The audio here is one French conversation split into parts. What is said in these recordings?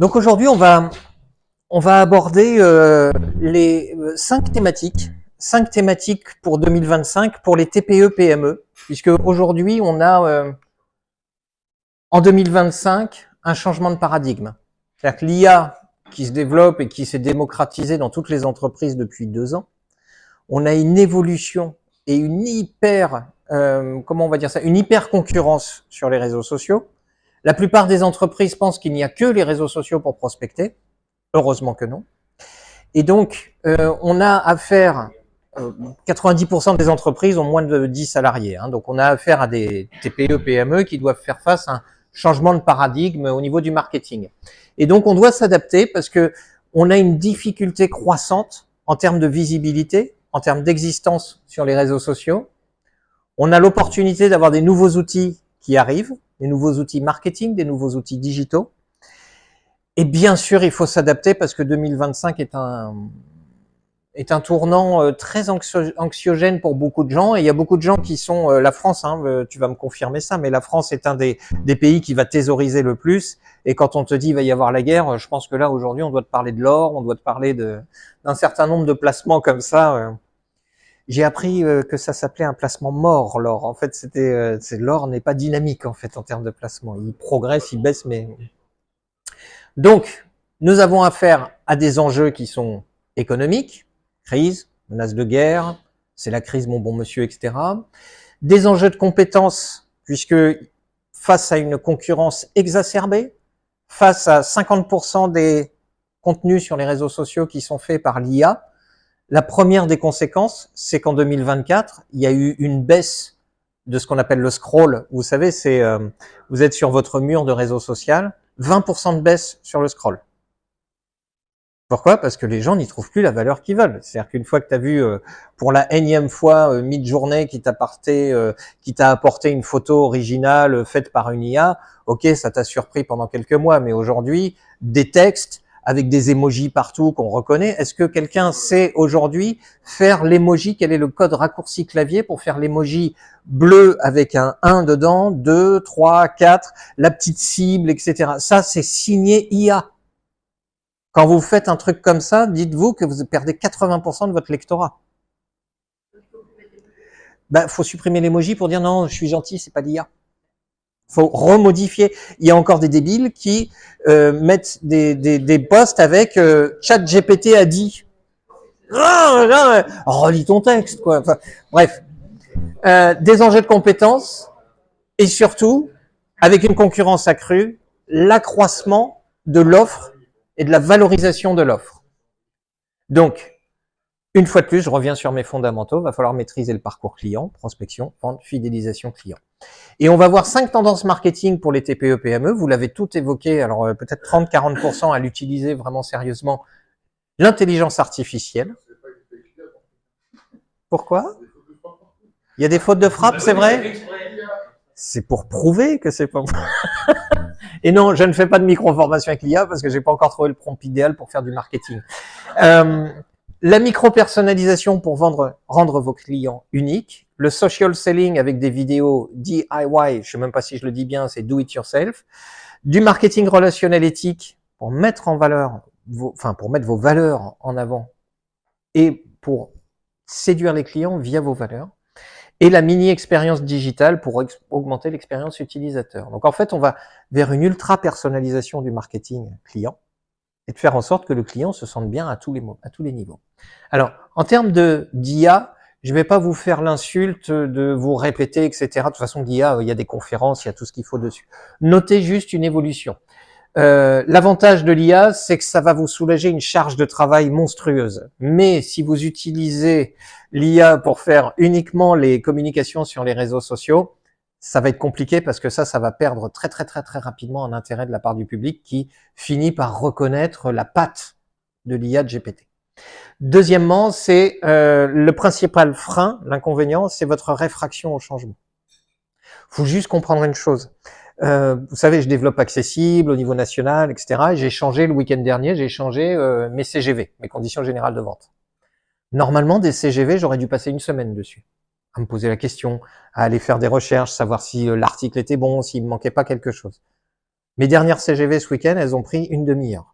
Donc aujourd'hui, on va aborder les 5 thématiques pour 2025 pour les TPE-PME, puisque aujourd'hui, on a en 2025 un changement de paradigme. C'est-à-dire que l'IA qui se développe et qui s'est démocratisée dans toutes les entreprises depuis 2 ans, on a une évolution et une comment on va dire ça, une hyper concurrence sur les réseaux sociaux. La plupart des entreprises pensent qu'il n'y a que les réseaux sociaux pour prospecter. Heureusement que non. Et donc, on a affaire, 90% des entreprises ont moins de 10 salariés. Donc, on a affaire à des TPE, PME qui doivent faire face à un changement de paradigme au niveau du marketing. Et donc, on doit s'adapter parce que on a une difficulté croissante en termes de visibilité, en termes d'existence sur les réseaux sociaux. On a l'opportunité d'avoir des nouveaux outils qui arrivent, des nouveaux outils marketing, des nouveaux outils digitaux. Et bien sûr, il faut s'adapter parce que 2025 est un tournant très anxiogène pour beaucoup de gens. Et il y a beaucoup de gens qui sont la France, tu vas me confirmer ça, mais la France est un des pays qui va thésauriser le plus. Et quand on te dit il va y avoir la guerre, je pense que là aujourd'hui on doit te parler de l'or, on doit te parler d'un certain nombre de placements comme ça. J'ai appris que ça s'appelait un placement mort, l'or. En fait, l'or n'est pas dynamique en fait en termes de placement. Il progresse, il baisse, mais donc nous avons affaire à des enjeux qui sont économiques, crise, menace de guerre, c'est la crise, mon bon monsieur, etc. Des enjeux de compétences, puisque face à une concurrence exacerbée, face à 50% des contenus sur les réseaux sociaux qui sont faits par l'IA, la première des conséquences, c'est qu'en 2024, il y a eu une baisse de ce qu'on appelle le scroll. Vous savez, vous êtes sur votre mur de réseau social, 20% de baisse sur le scroll. Pourquoi? Parce que les gens n'y trouvent plus la valeur qu'ils veulent. C'est-à-dire qu'une fois que tu as vu pour la énième fois Midjourney qui t'a apporté une photo originale faite par une IA, ok, ça t'a surpris pendant quelques mois, mais aujourd'hui, des textes avec des emojis partout qu'on reconnaît. Est-ce que quelqu'un sait aujourd'hui faire l'emoji? Quel est le code raccourci clavier pour faire l'emoji bleu avec un 1 dedans, 2, 3, 4, la petite cible, etc. Ça, c'est signé IA. Quand vous faites un truc comme ça, dites-vous que vous perdez 80% de votre lectorat. Faut supprimer l'emoji pour dire non, je suis gentil, c'est pas l'IA. Faut remodifier. Il y a encore des débiles qui mettent des posts avec ChatGPT a dit. Relis ton texte, quoi. Enfin, bref, des enjeux de compétences et surtout, avec une concurrence accrue, l'accroissement de l'offre et de la valorisation de l'offre. Donc, une fois de plus, je reviens sur mes fondamentaux, va falloir maîtriser le parcours client, prospection, vente, fidélisation client. Et on va voir 5 tendances marketing pour les TPE-PME, vous l'avez tout évoqué, alors peut-être 30-40% à l'utiliser vraiment sérieusement, l'intelligence artificielle. Pourquoi? Il y a des fautes de frappe, c'est vrai? C'est pour prouver que c'est pas... Et non, je ne fais pas de micro-formation avec l'IA parce que j'ai pas encore trouvé le prompt idéal pour faire du marketing. La micro-personnalisation pour rendre vos clients uniques. Le social selling avec des vidéos DIY, je sais même pas si je le dis bien, c'est do it yourself. Du marketing relationnel éthique pour mettre en valeur, pour mettre vos valeurs en avant et pour séduire les clients via vos valeurs. Et la mini-expérience digitale pour augmenter l'expérience utilisateur. Donc en fait, on va vers une ultra-personnalisation du marketing client et de faire en sorte que le client se sente bien à tous les niveaux. Alors, en termes d'IA, je ne vais pas vous faire l'insulte de vous répéter, etc. De toute façon, l'IA, il y a des conférences, il y a tout ce qu'il faut dessus. Notez juste une évolution. L'avantage de l'IA, c'est que ça va vous soulager une charge de travail monstrueuse. Mais si vous utilisez l'IA pour faire uniquement les communications sur les réseaux sociaux, ça va être compliqué parce que ça va perdre très rapidement en intérêt de la part du public qui finit par reconnaître la patte de l'IA de GPT. Deuxièmement, c'est le principal frein, l'inconvénient, c'est votre réfraction au changement. Faut juste comprendre une chose. Vous savez, je développe accessible au niveau national, etc. J'ai changé le week-end dernier, mes CGV, mes conditions générales de vente. Normalement, des CGV, j'aurais dû passer une semaine dessus, à me poser la question, à aller faire des recherches, savoir si l'article était bon, s'il me manquait pas quelque chose. Mes dernières CGV ce week-end, elles ont pris une demi-heure.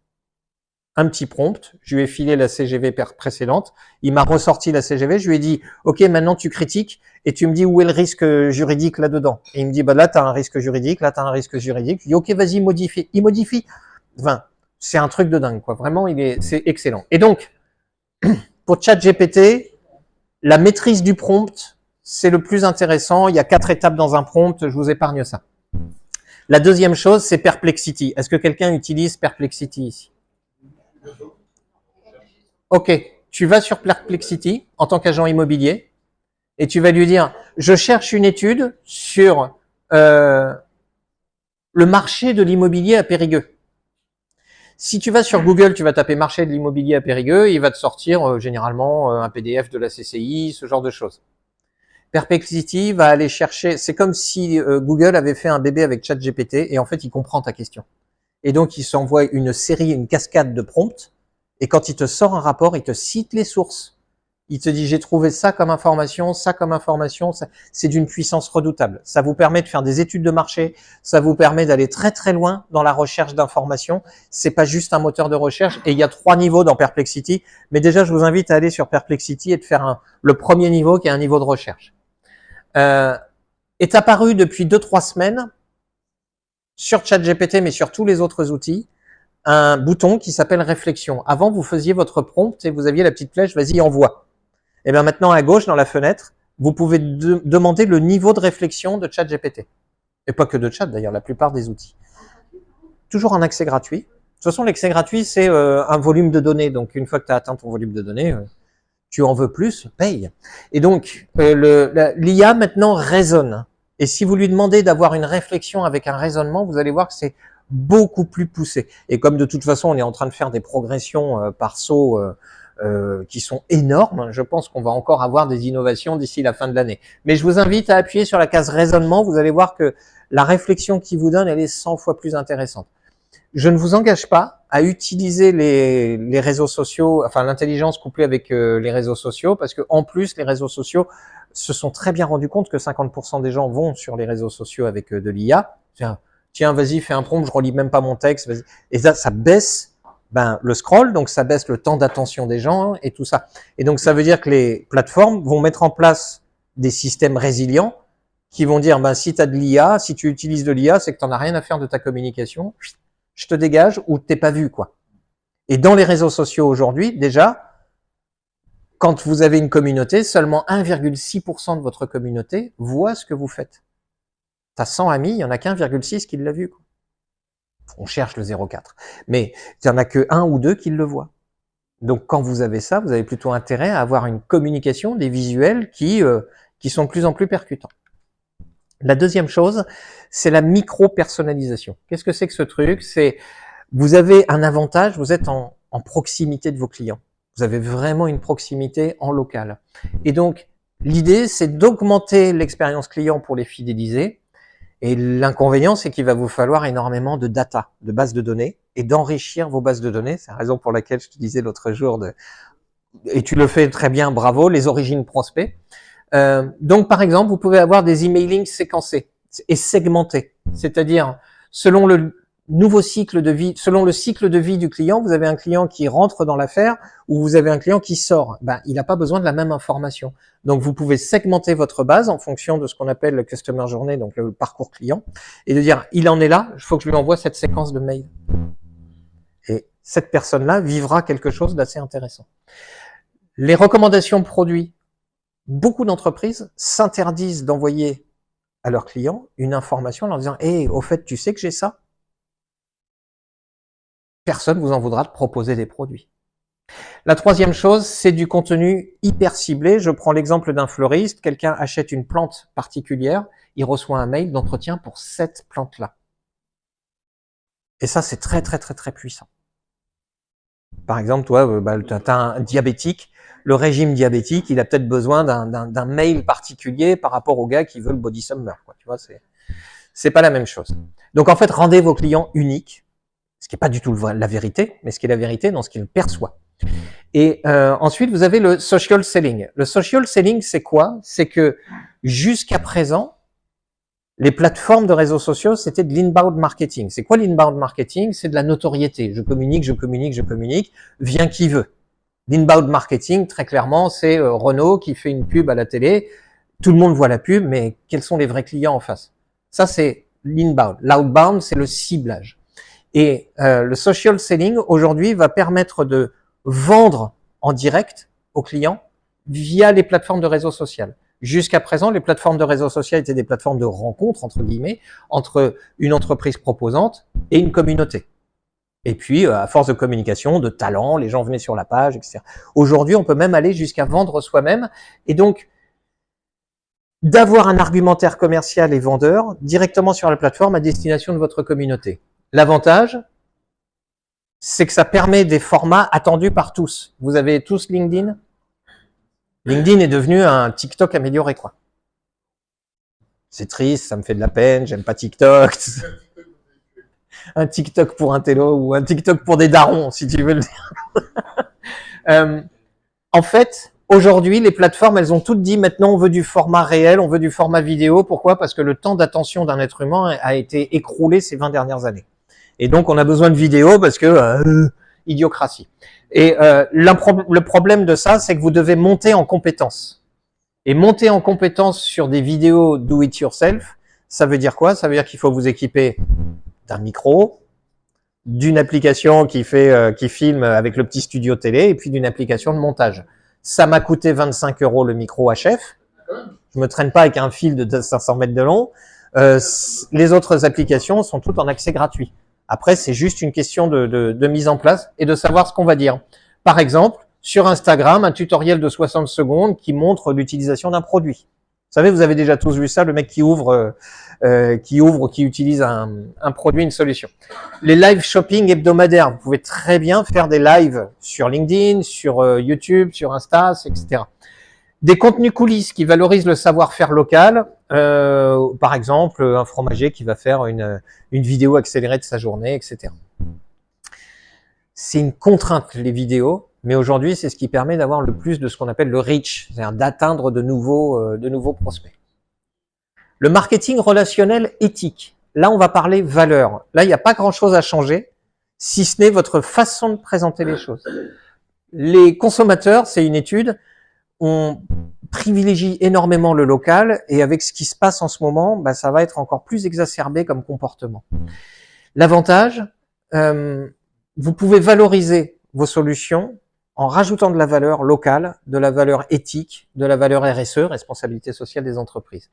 Un petit prompt, je lui ai filé la CGV précédente, il m'a ressorti la CGV, je lui ai dit « Ok, maintenant tu critiques et tu me dis où est le risque juridique là-dedans. » Et il me dit « Bah là, tu as un risque juridique, là, tu as un risque juridique. » Je lui dis « Ok, vas-y, modifie. » Il modifie. Enfin, c'est un truc de dingue, quoi. Vraiment, c'est excellent. Et donc, pour ChatGPT, la maîtrise du prompt, c'est le plus intéressant. Il y a 4 étapes dans un prompt, je vous épargne ça. La deuxième chose, c'est Perplexity. Est-ce que quelqu'un utilise Perplexity ici? Ok, tu vas sur Perplexity en tant qu'agent immobilier et tu vas lui dire « Je cherche une étude sur le marché de l'immobilier à Périgueux ». Si tu vas sur Google, tu vas taper marché de l'immobilier à Périgueux, il va te sortir généralement un PDF de la CCI, ce genre de choses. Perplexity va aller chercher, c'est comme si Google avait fait un bébé avec ChatGPT et en fait il comprend ta question. Et donc il s'envoie une série, une cascade de prompts et quand il te sort un rapport, il te cite les sources. Il te dit j'ai trouvé ça comme information, ça comme information, c'est d'une puissance redoutable. Ça vous permet de faire des études de marché, ça vous permet d'aller très très loin dans la recherche d'informations. C'est pas juste un moteur de recherche et il y a 3 niveaux dans Perplexity. Mais déjà je vous invite à aller sur Perplexity et de faire le premier niveau qui est un niveau de recherche. Est apparu depuis 2-3 semaines sur ChatGPT mais sur tous les autres outils un bouton qui s'appelle réflexion. Avant vous faisiez votre prompt et vous aviez la petite flèche vas-y envoie. Et bien maintenant, à gauche, dans la fenêtre, vous pouvez demander le niveau de réflexion de ChatGPT. Et pas que de chat, d'ailleurs, la plupart des outils. Toujours en accès gratuit. De toute façon, l'accès gratuit, c'est un volume de données. Donc, une fois que tu as atteint ton volume de données, tu en veux plus, paye. Et donc, l'IA, maintenant, raisonne. Et si vous lui demandez d'avoir une réflexion avec un raisonnement, vous allez voir que c'est beaucoup plus poussé. Et comme de toute façon, on est en train de faire des progressions par saut qui sont énormes. Je pense qu'on va encore avoir des innovations d'ici la fin de l'année. Mais je vous invite à appuyer sur la case raisonnement. Vous allez voir que la réflexion qu'il vous donne, elle est 100 fois plus intéressante. Je ne vous engage pas à utiliser les réseaux sociaux, enfin l'intelligence couplée avec les réseaux sociaux, parce que en plus, les réseaux sociaux se sont très bien rendus compte que 50% des gens vont sur les réseaux sociaux avec de l'IA. Tiens, vas-y, fais un prompt, je relis même pas mon texte. Vas-y. Et ça baisse le scroll, donc ça baisse le temps d'attention des gens et tout ça. Et donc ça veut dire que les plateformes vont mettre en place des systèmes résilients qui vont dire si tu as de l'IA, si tu utilises de l'IA, c'est que tu n'en as rien à faire de ta communication, je te dégage ou t'es pas vu quoi. Et dans les réseaux sociaux aujourd'hui, déjà, quand vous avez une communauté, seulement 1,6% de votre communauté voit ce que vous faites. Tu as 100 amis, il y en a qu'1,6 qui l'a vu quoi. On cherche le 0,4. Mais il n'y en a que 1 ou 2 qui le voient. Donc quand vous avez ça, vous avez plutôt intérêt à avoir une communication, des visuels qui sont de plus en plus percutants. La deuxième chose, c'est la micro-personnalisation. Qu'est-ce que c'est que ce truc? C'est vous avez un avantage, vous êtes en proximité de vos clients. Vous avez vraiment une proximité en local. Et donc, l'idée, c'est d'augmenter l'expérience client pour les fidéliser. Et l'inconvénient, c'est qu'il va vous falloir énormément de data, de bases de données, et d'enrichir vos bases de données. C'est la raison pour laquelle je te disais l'autre jour, et tu le fais très bien, bravo, les origines prospects. Donc, par exemple, vous pouvez avoir des emailing séquencés et segmentés. C'est-à-dire, selon le nouveau cycle de vie, selon le cycle de vie du client, vous avez un client qui rentre dans l'affaire ou vous avez un client qui sort. Il n'a pas besoin de la même information. Donc, vous pouvez segmenter votre base en fonction de ce qu'on appelle le customer journey, donc le parcours client, et de dire, il en est là, il faut que je lui envoie cette séquence de mails. Et cette personne-là vivra quelque chose d'assez intéressant. Les recommandations produits. Beaucoup d'entreprises s'interdisent d'envoyer à leurs clients une information en leur disant « Hey, au fait, tu sais que j'ai ça ?» Personne vous en voudra de proposer des produits. La troisième chose, c'est du contenu hyper ciblé. Je prends l'exemple d'un fleuriste. Quelqu'un achète une plante particulière, il reçoit un mail d'entretien pour cette plante-là. Et ça, c'est très, très, très, très puissant. Par exemple, toi, tu as un diabétique. Le régime diabétique, il a peut-être besoin d'un mail particulier par rapport au gars qui veut le body summer. Quoi. Tu vois, c'est pas la même chose. Donc, en fait, rendez vos clients uniques, ce qui n'est pas du tout la vérité, mais ce qui est la vérité dans ce qu'ils perçoivent. Et ensuite, vous avez le social selling. Le social selling, c'est quoi? C'est que jusqu'à présent, Les plateformes de réseaux sociaux, c'était de l'inbound marketing. C'est quoi l'inbound marketing? C'est de la notoriété. Je communique, je communique, je communique, vient qui veut. L'inbound marketing, très clairement, c'est Renault qui fait une pub à la télé. Tout le monde voit la pub, mais quels sont les vrais clients en face? Ça, c'est l'inbound. L'outbound, c'est le ciblage. Et le social selling, aujourd'hui, va permettre de vendre en direct aux clients via les plateformes de réseau social. Jusqu'à présent, les plateformes de réseau social étaient des plateformes de rencontre, entre guillemets, entre une entreprise proposante et une communauté. Et puis, à force de communication, de talent, les gens venaient sur la page, etc. Aujourd'hui, on peut même aller jusqu'à vendre soi-même. Et donc, d'avoir un argumentaire commercial et vendeur directement sur la plateforme à destination de votre communauté. L'avantage, c'est que ça permet des formats attendus par tous. Vous avez tous LinkedIn? LinkedIn est devenu un TikTok amélioré, quoi. C'est triste, ça me fait de la peine, j'aime pas TikTok. Un TikTok pour un télo ou un TikTok pour des darons, si tu veux le dire. En fait, aujourd'hui, les plateformes, elles ont toutes dit maintenant on veut du format réel, on veut du format vidéo. Pourquoi? Parce que le temps d'attention d'un être humain a été écroulé ces 20 dernières années. Et donc, on a besoin de vidéo parce que idiocratie. Et le problème de ça, c'est que vous devez monter en compétence. Et monter en compétence sur des vidéos do it yourself, ça veut dire quoi? Ça veut dire qu'il faut vous équiper d'un micro, d'une application qui filme avec le petit studio télé, et puis d'une application de montage. Ça m'a coûté 25 € le micro HF. Je me traîne pas avec un fil de 500 mètres de long. Les autres applications sont toutes en accès gratuit. Après, c'est juste une question de mise en place et de savoir ce qu'on va dire. Par exemple, sur Instagram, un tutoriel de 60 secondes qui montre l'utilisation d'un produit. Vous savez, vous avez déjà tous vu ça, le mec qui ouvre, qui utilise un produit, une solution. Les live shopping hebdomadaires, vous pouvez très bien faire des lives sur LinkedIn, sur YouTube, sur Insta, etc. Des contenus coulisses qui valorisent le savoir-faire local, par exemple un fromager qui va faire une vidéo accélérée de sa journée, etc. C'est une contrainte, les vidéos, mais aujourd'hui, c'est ce qui permet d'avoir le plus de ce qu'on appelle le reach, c'est-à-dire d'atteindre de nouveaux prospects. Le marketing relationnel éthique. Là, on va parler valeur. Là, il n'y a pas grand-chose à changer, si ce n'est votre façon de présenter les choses. Les consommateurs, c'est une étude, on privilégie énormément le local et avec ce qui se passe en ce moment, ça va être encore plus exacerbé comme comportement. L'avantage, vous pouvez valoriser vos solutions en rajoutant de la valeur locale, de la valeur éthique, de la valeur RSE, responsabilité sociale des entreprises.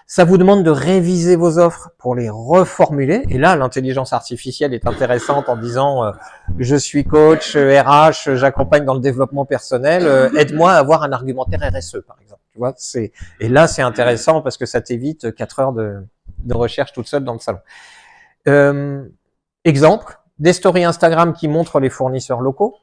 Ça vous demande de réviser vos offres pour les reformuler. Et là, l'intelligence artificielle est intéressante en disant je suis coach RH, j'accompagne dans le développement personnel, aide-moi à avoir un argumentaire RSE, par exemple. Tu vois, et là, c'est intéressant parce que ça t'évite 4 heures de recherche toute seule dans le salon. Exemple, des stories Instagram qui montrent les fournisseurs locaux.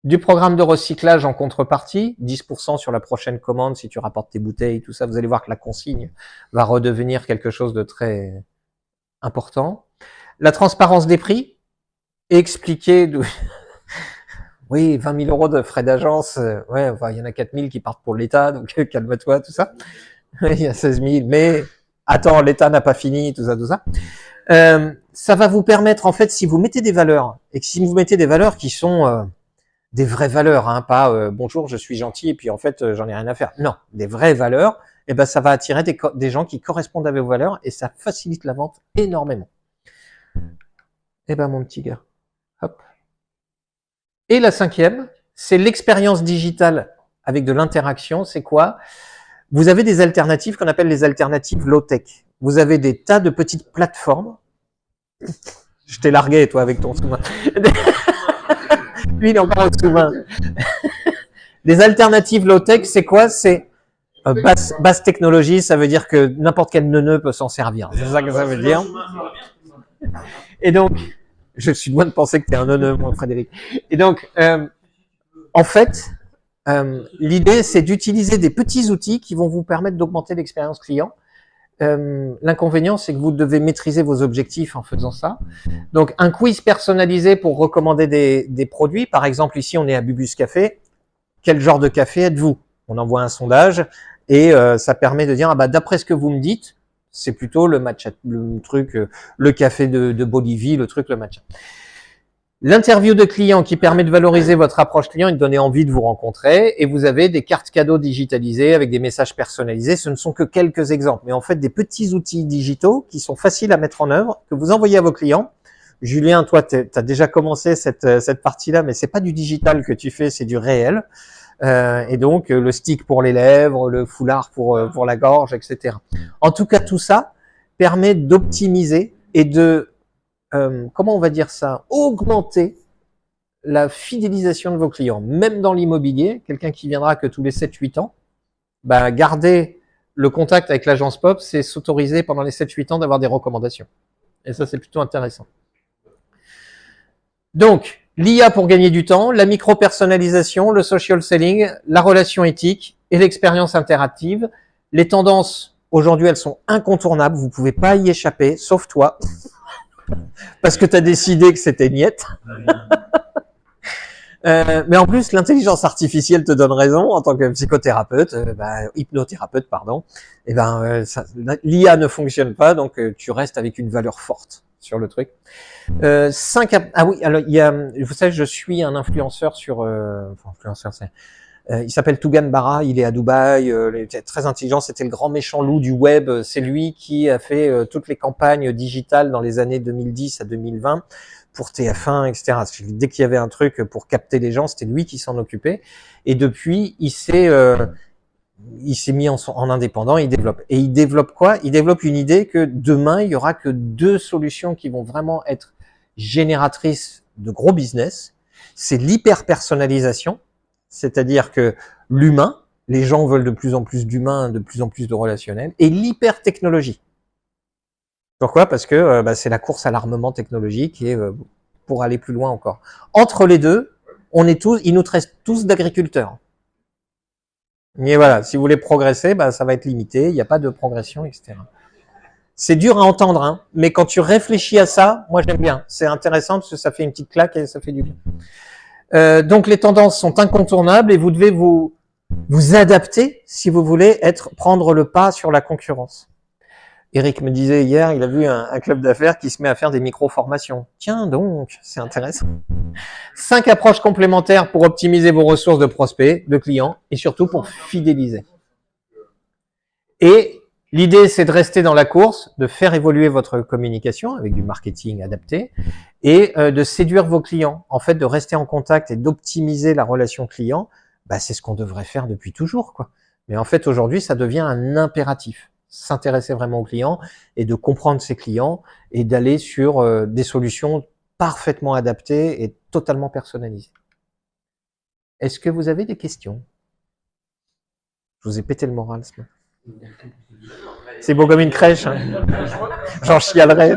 Du programme de recyclage en contrepartie, 10% sur la prochaine commande si tu rapportes tes bouteilles, tout ça. Vous allez voir que la consigne va redevenir quelque chose de très important. La transparence des prix, expliquer oui, 20 000 € de frais d'agence, ouais, enfin, il y en a 4 000 qui partent pour l'État, donc calme-toi, tout ça. Il y a 16 000, mais attends, l'État n'a pas fini, tout ça. Ça va vous permettre, en fait, si vous mettez des valeurs, et que si vous mettez des valeurs qui sont des vraies valeurs, hein, pas bonjour, je suis gentil et puis en fait j'en ai rien à faire. Non, des vraies valeurs, et ça va attirer des gens qui correspondent à vos valeurs et ça facilite la vente énormément. Mon petit gars, hop. Et la 5e, c'est l'expérience digitale avec de l'interaction. C'est quoi? Vous avez des alternatives qu'on appelle les alternatives low-tech. Vous avez des tas de petites plateformes. Je t'ai largué, toi, avec ton sous-main. Lui, il est encore en sous-main. Des alternatives low-tech, c'est quoi? C'est basse technologie, ça veut dire que n'importe quel neuneu peut s'en servir. C'est ça que ça veut dire. Et donc, je suis loin de penser que tu es un neuneu, moi, Frédéric. Et donc, en fait, l'idée, c'est d'utiliser des petits outils qui vont vous permettre d'augmenter l'expérience client. L'inconvénient, c'est que vous devez maîtriser vos objectifs en faisant ça. Donc, un quiz personnalisé pour recommander des produits. Par exemple, ici, on est à Bubus Café. Quel genre de café êtes-vous? On envoie un sondage et ça permet de dire, d'après ce que vous me dites, C'est plutôt le matcha, le truc, le café de Bolivie, le truc, le matcha. L'interview de client qui permet de valoriser votre approche client et de donner envie de vous rencontrer. Et vous avez des cartes cadeaux digitalisées avec des messages personnalisés. Ce ne sont que quelques exemples, mais en fait des petits outils digitaux qui sont faciles à mettre en œuvre, que vous envoyez à vos clients. Julien, toi, tu as déjà commencé cette partie-là, mais c'est pas du digital que tu fais, c'est du réel. Et donc le stick pour les lèvres, le foulard pour la gorge, etc. En tout cas, tout ça permet d'optimiser et de comment on va dire ça, augmenter la fidélisation de vos clients. Même dans l'immobilier, quelqu'un qui viendra que tous les 7-8 ans, bah, garder le contact avec l'agence POP, c'est s'autoriser pendant les 7-8 ans d'avoir des recommandations. Et ça, c'est plutôt intéressant. Donc, l'IA pour gagner du temps, la micro-personnalisation, le social selling, la relation éthique et l'expérience interactive. Les tendances, aujourd'hui, elles sont incontournables. Vous pouvez pas y échapper, sauf toi. Parce que tu as décidé que c'était niette. Mais en plus, l'intelligence artificielle te donne raison en tant que psychothérapeute, hypnothérapeute, pardon. Et l'IA ne fonctionne pas, donc tu restes avec une valeur forte sur le truc. Ah oui, alors il y a, vous savez, je suis un influenceur sur, il s'appelle Tougan Bara, il est à Dubaï, il est très intelligent, c'était le grand méchant loup du web, c'est lui qui a fait toutes les campagnes digitales dans les années 2010 à 2020 pour TF1, etc. Dès qu'il y avait un truc pour capter les gens, c'était lui qui s'en occupait. Et depuis, il s'est mis en indépendant, il développe. Et il développe quoi? Il développe une idée que demain, il y aura que 2 solutions qui vont vraiment être génératrices de gros business. C'est l'hyper-personnalisation, c'est-à-dire que l'humain, les gens veulent de plus en plus d'humains, de plus en plus de relationnels, et l'hyper-technologie. Pourquoi? Parce que c'est la course à l'armement technologique et pour aller plus loin encore. Entre les deux, il nous reste tous d'agriculteurs. Mais voilà, si vous voulez progresser, ça va être limité, il n'y a pas de progression, etc. C'est dur à entendre, hein, mais quand tu réfléchis à ça, moi j'aime bien. C'est intéressant parce que ça fait une petite claque et ça fait du bien. Donc les tendances sont incontournables et vous devez vous adapter si vous voulez prendre le pas sur la concurrence. Eric me disait hier, il a vu un club d'affaires qui se met à faire des micro-formations. Tiens donc, c'est intéressant. 5 approches complémentaires pour optimiser vos ressources de prospects, de clients et surtout pour fidéliser. Et l'idée, c'est de rester dans la course, de faire évoluer votre communication avec du marketing adapté et de séduire vos clients. En fait, de rester en contact et d'optimiser la relation client, c'est ce qu'on devrait faire depuis toujours, quoi. Mais en fait, aujourd'hui, ça devient un impératif. S'intéresser vraiment aux clients et de comprendre ses clients et d'aller sur des solutions parfaitement adaptées et totalement personnalisées. Est-ce que vous avez des questions? Je vous ai pété le moral ce matin. C'est beau comme une crèche, hein. J'en chialerais.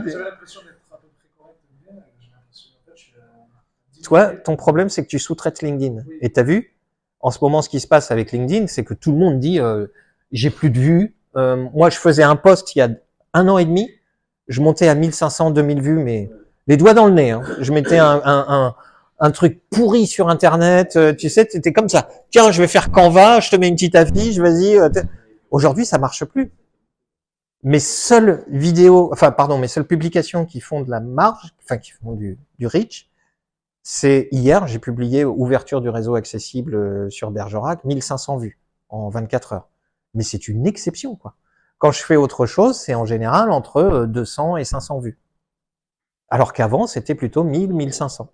Toi, ton problème, c'est que tu sous-traites LinkedIn. Et t'as vu, en ce moment, ce qui se passe avec LinkedIn, c'est que tout le monde dit j'ai plus de vues. Moi, je faisais un post il y a 1 an et demi, je montais à 1500, 2000 vues, mais les doigts dans le nez. Hein. Je mettais un truc pourri sur Internet, tu sais, c'était comme ça. Tiens, je vais faire Canva, je te mets une petite affiche, vas-y. Aujourd'hui, ça marche plus. Mes seules publications qui font de la marge, qui font du reach, c'est hier, j'ai publié ouverture du réseau accessible sur Bergerac, 1500 vues en 24 heures. Mais c'est une exception, quoi. Quand je fais autre chose, c'est en général entre 200 et 500 vues. Alors qu'avant, c'était plutôt 1000, 1500.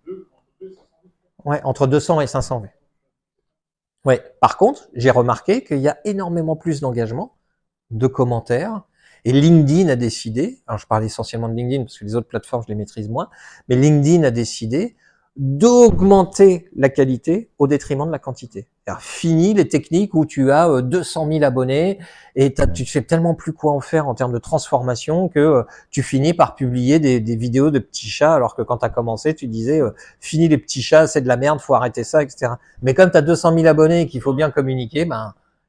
Ouais, entre 200 et 500 vues. Ouais. Par contre, j'ai remarqué qu'il y a énormément plus d'engagement, de commentaires, et LinkedIn a décidé, alors je parle essentiellement de LinkedIn parce que les autres plateformes, je les maîtrise moins, mais LinkedIn a décidé d'augmenter la qualité au détriment de la quantité. Fini les techniques où tu as 200 000 abonnés et tu sais tellement plus quoi en faire en termes de transformation que tu finis par publier des vidéos de petits chats alors que quand tu as commencé, tu disais fini les petits chats, c'est de la merde, faut arrêter ça, etc. Mais comme tu as 200 000 abonnés et qu'il faut bien communiquer,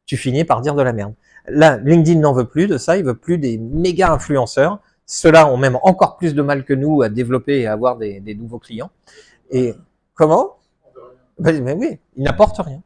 tu finis par dire de la merde. Là, LinkedIn n'en veut plus de ça, il veut plus des méga influenceurs. Ceux-là ont même encore plus de mal que nous à développer et à avoir des nouveaux clients. Et comment? Mais oui, ils n'apportent rien.